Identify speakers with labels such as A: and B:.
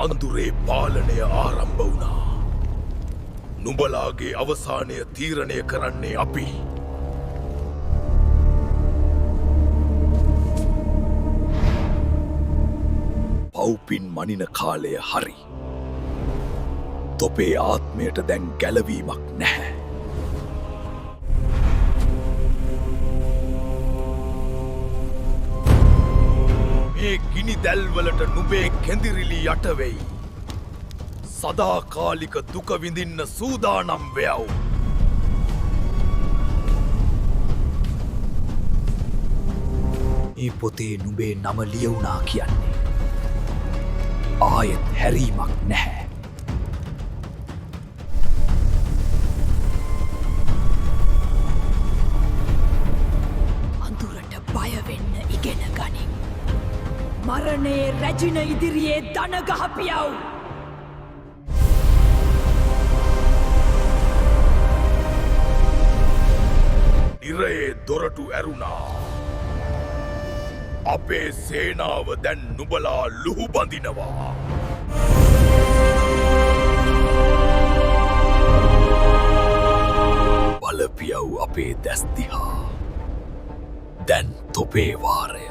A: අඳුරේ පාලනය ආරම්භ වුණා. නුඹලාගේ අවසානය තීරණය කරන්නේ අපි. පව්පින් මනින කාලය හරි. තොපේ ආත්මයට දැන් ගැලවීමක් නැහැ. මේ ගිනි දැල්වලට නුබේ කෙඳිරිලි යටවෙයි. සදාකාලික දුක විඳින්න සූදානම් වෙයව්. මේ පොතේ නුඹේ නම ලියවුණා කියන්නේ ආයෙත් හැරීමක් නැහැ.
B: අඳුරට බය වෙන්න ඉගෙන ගනින්. මරණයේ රැජින ඉදිරියේ දන ගහපියව්.
A: නිරයේ දොරටු ඇරුණා. අපේ සේනාව දැන් නුබලා ලුහු බඳිනවා. බලපියව් අපේ දැස් දිහා. දැන් තොපේ වාරය.